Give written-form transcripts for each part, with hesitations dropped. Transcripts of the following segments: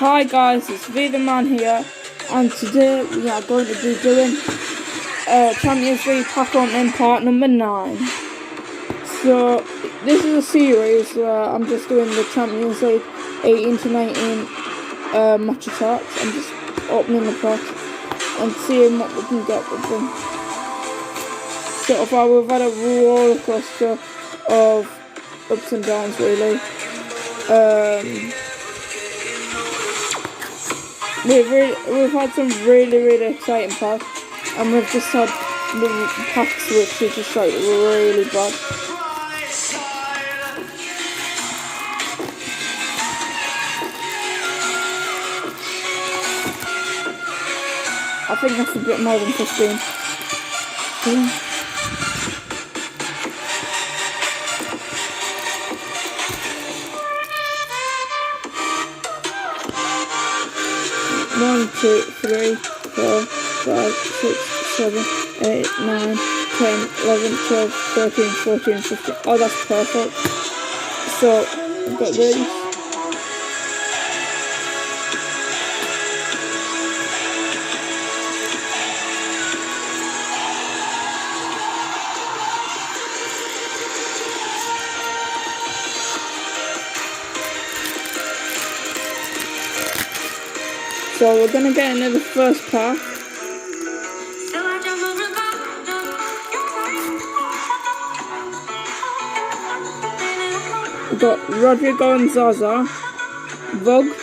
Hi guys, it's VTheMan here, and today we are going to be doing Champions League Pack Opening part number 9. So this is a series where I'm just doing the Champions League 18 to 19 match attacks. I'm just opening the packs and seeing what we can get with them. So far we've had a roller coaster of ups and downs really. We've had some really exciting packs, and we've just had the packs which are just like really bad. I think that's a bit more than 15. Yeah. 1, 2, 3, 4, 5, 6, 7, 8, 9, 10, 11, 12, 13, 14, 15. Oh, that's perfect. So, I've got these. So we're gonna get into the first pack. We've got Rodrigo and Zaza, Vogt,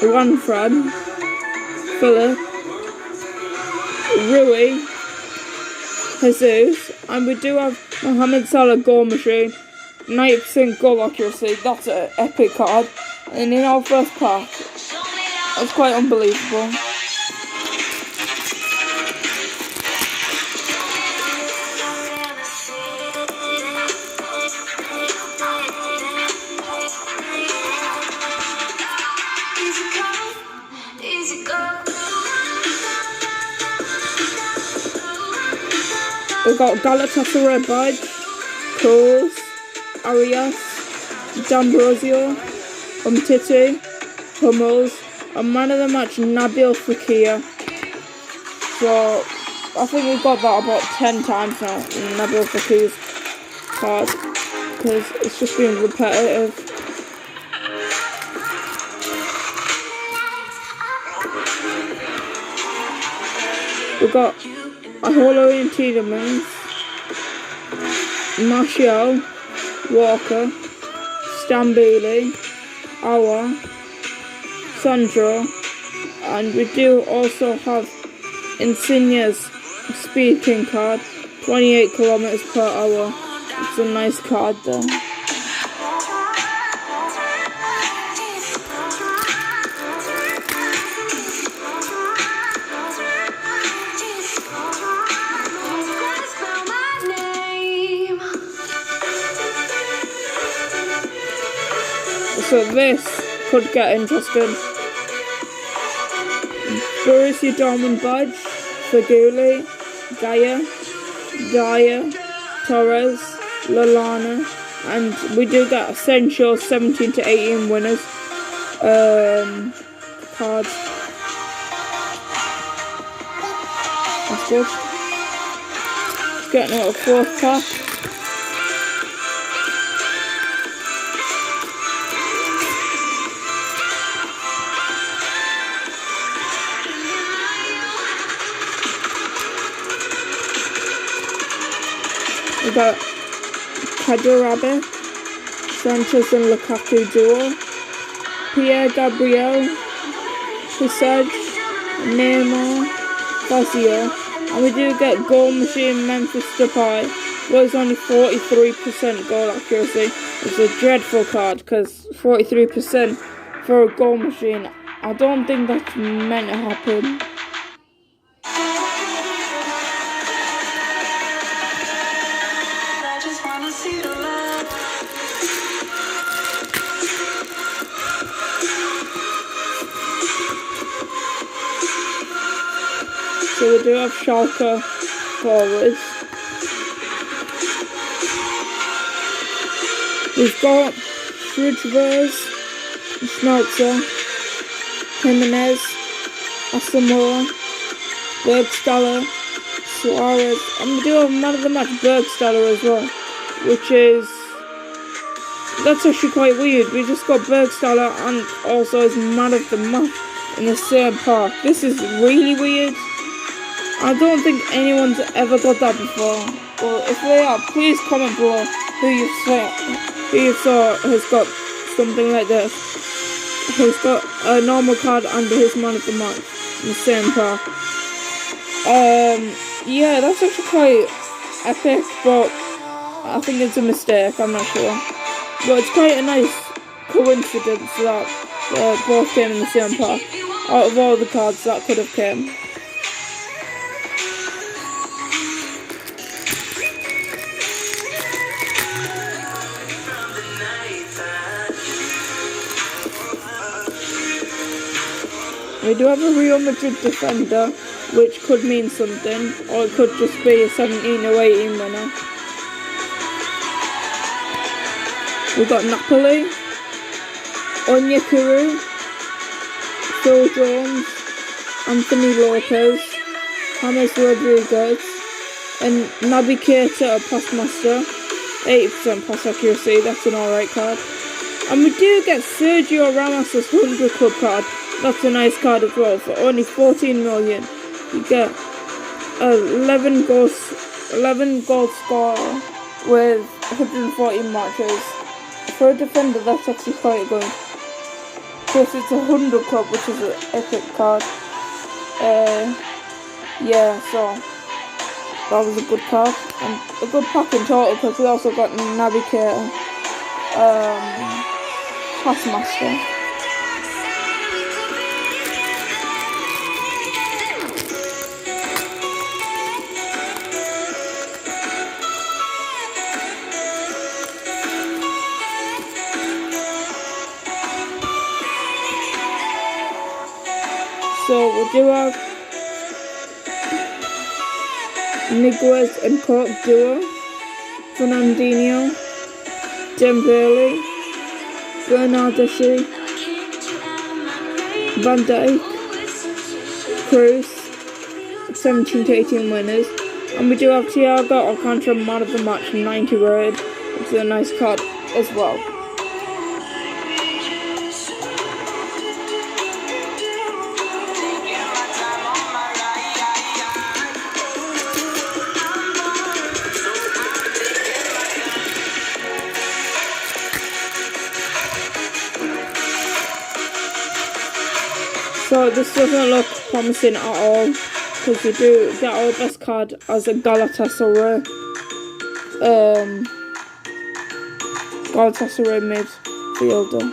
Ranfred, Philip, Rui, Jesus, and we do have Mohamed Salah goal machine, 90% goal accuracy. That's an epic card. And in our first pack, it's quite unbelievable. We've got Galatasaray badge, Kroos, Arias, D'Ambrosio, Umtiti, Hummels, and man of the match Nabil Fekir. So I think we've got that about 10 times now, Nabil Fekir's card, because it's just been repetitive. We've got Aholo and Tielemans, Martial, Walker, Stambili, Awa, Sandro, and we do also have Insignia's Speed King card, 28 kilometers per hour. It's a nice card though. So this could get interesting. Borussia Dortmund badge, Feghouli, Gaia, Dyer, Torres, Lallana, and we do get Asensio 17 to 18 winners cards. That's good. Getting out of fourth pack. We've got Kadorabe, Sanchez and Lukaku duo, Pierre Gabriel, Pisage, Neymar, Fazio, and we do get goal machine Memphis Depay. Well, it's only 43% goal accuracy. It's a dreadful card because 43% for a goal machine, I don't think that's meant to happen. So we do have Schalke forwards. We've got Fridgevers, Schmelzer, Jimenez, Asamoah, Bergstaller, Suarez, and we do have man of the match Bergstaller as well, which is, that's actually quite weird. We just got Bergstaller and also as man of the match in the same park. This is really weird. I don't think anyone's ever got that before. Well, if they are, please comment below who you saw has got something like this. Who's got a normal card under his man of the match in the same park. Yeah, that's actually quite epic, but I think it's a mistake, I'm not sure. But it's quite a nice coincidence that both came in the same pack out of all the cards that could have came. We do have a Real Madrid defender, which could mean something, or it could just be a 17 or 18 winner. We've got Napoli, Onyekuru, Phil Jones, Anthony Lopez, James Rodriguez, and Naby Keita, a pass master, 80% pass accuracy, that's an alright card. And we do get Sergio Ramos' 100 club card, that's a nice card as well, for only 14 million. You get 11 goal scorer with 140 matches. For a defender, that's actually quite good. Plus, it's a 100 club, which is an epic card. Yeah, so that was a good card and a good pack in total because we also got Naby Keita, pass master. So we do have Niguez and Cork duo, Fernandinho, Dembele, Bernardeschi, Van Dijk, Cruz, 17 to 18 winners, and we do have Thiago Alcantara man of the match, 90 rated, which is a nice card as well. So this doesn't look promising at all, because we do get our best card as a Galatasaray midfielder.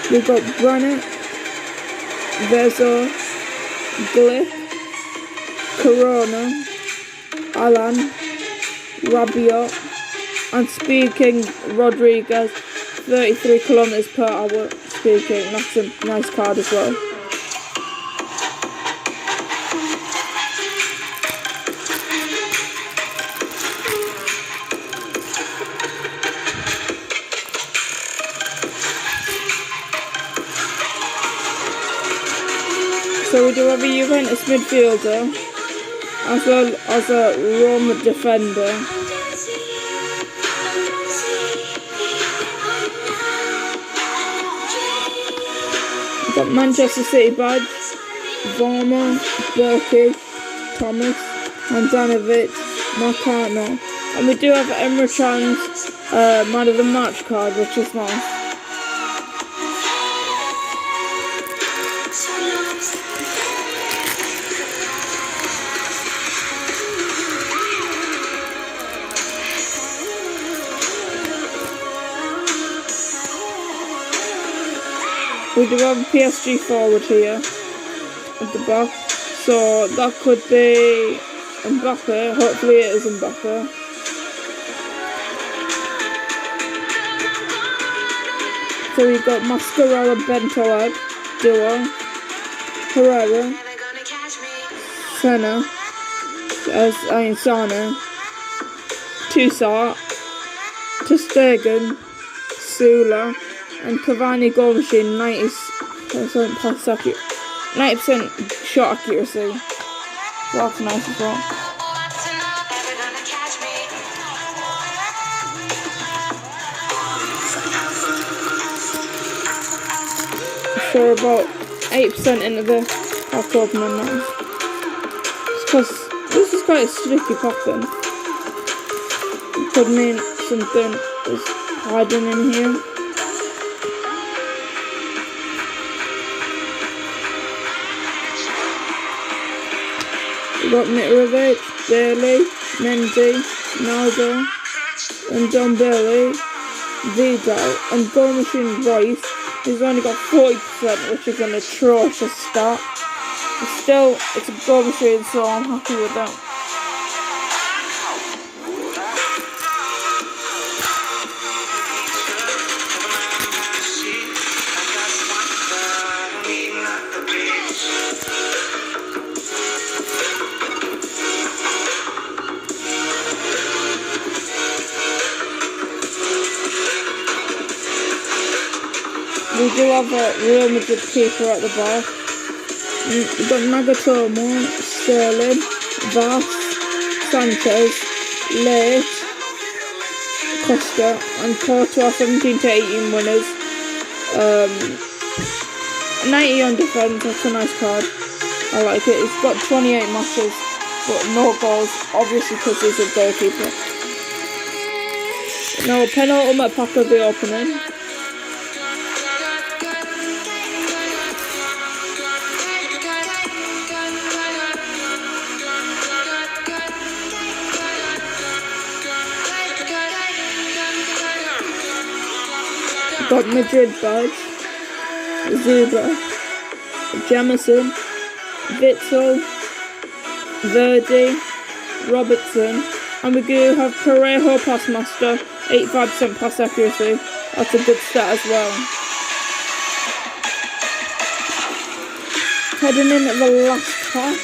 We've got Granit, Vezo, Glick, Corona, Alan, Rabiot, and Speed King Rodriguez. 33 kilometers per hour speaking, that's a nice card as well. So we do have a Juventus midfielder as well as a Roma defender. Got Manchester City badge, Varma, Berkey, Thomas, Handanovic, Marcano, and we do have Emre Can's man of the match card, which is nice. We do have a PSG forward here at the back, so that could be Mbappe. Hopefully it is Mbappe. So we've got Mascherano, Bentaleb, duo, Herrera, Senna, Sana, Toussaint, Ter Stegen, Sula, and Cavani goal machine 90% pass accuracy, 90% shot accuracy. That's nice as well. So about 8% into the pack opening now. It's because this is quite a sticky pack then. It could mean something is hiding in here. We got Mitrovic, Bailey, Mendy, Naldo, and Dombele, Vidal, and goal machine Rice. He's only got 40%, which is an atrocious start. But still, it's a goal machine, so I'm happy with that. We do have a Real Madrid keeper at the bar. We've got Nagatomo, Sterling, Vaz, Sanchez, Late, Costa, and Courtois 17-18 winners. 90 on defence, that's a nice card. I like it. It's got 28 matches, but no goals, obviously because he's a goalkeeper. Now a penultimate pack will be opening. Got Madrid badge, Zuba, Jamison, Witzel, Verdi, Robertson, and we do have Parejo Passmaster, 85% pass accuracy. That's a good stat as well. Heading in at the last pack.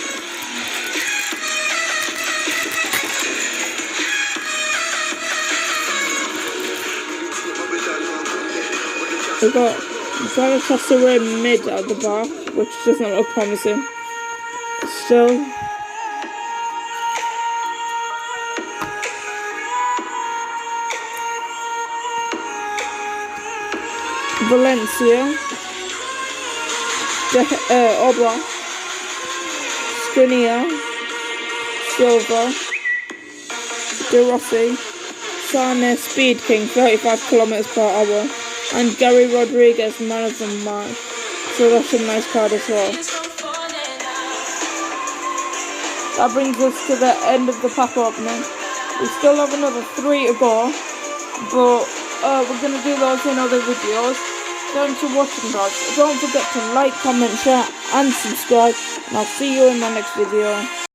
We've got Galatasaray mid at the bar, which does not look promising. Still. Valencia. Obra. Skriniar. Silva. De Rossi. Sane Speed King, 35 km per hour. And Gary Rodriguez, man of the match. So that's a nice card as well. That brings us to the end of the pack opening. We still have another 3 to go, but we're going to do those in other videos. Thanks for watching, guys. Don't forget to like, comment, share and subscribe, and I'll see you in my next video.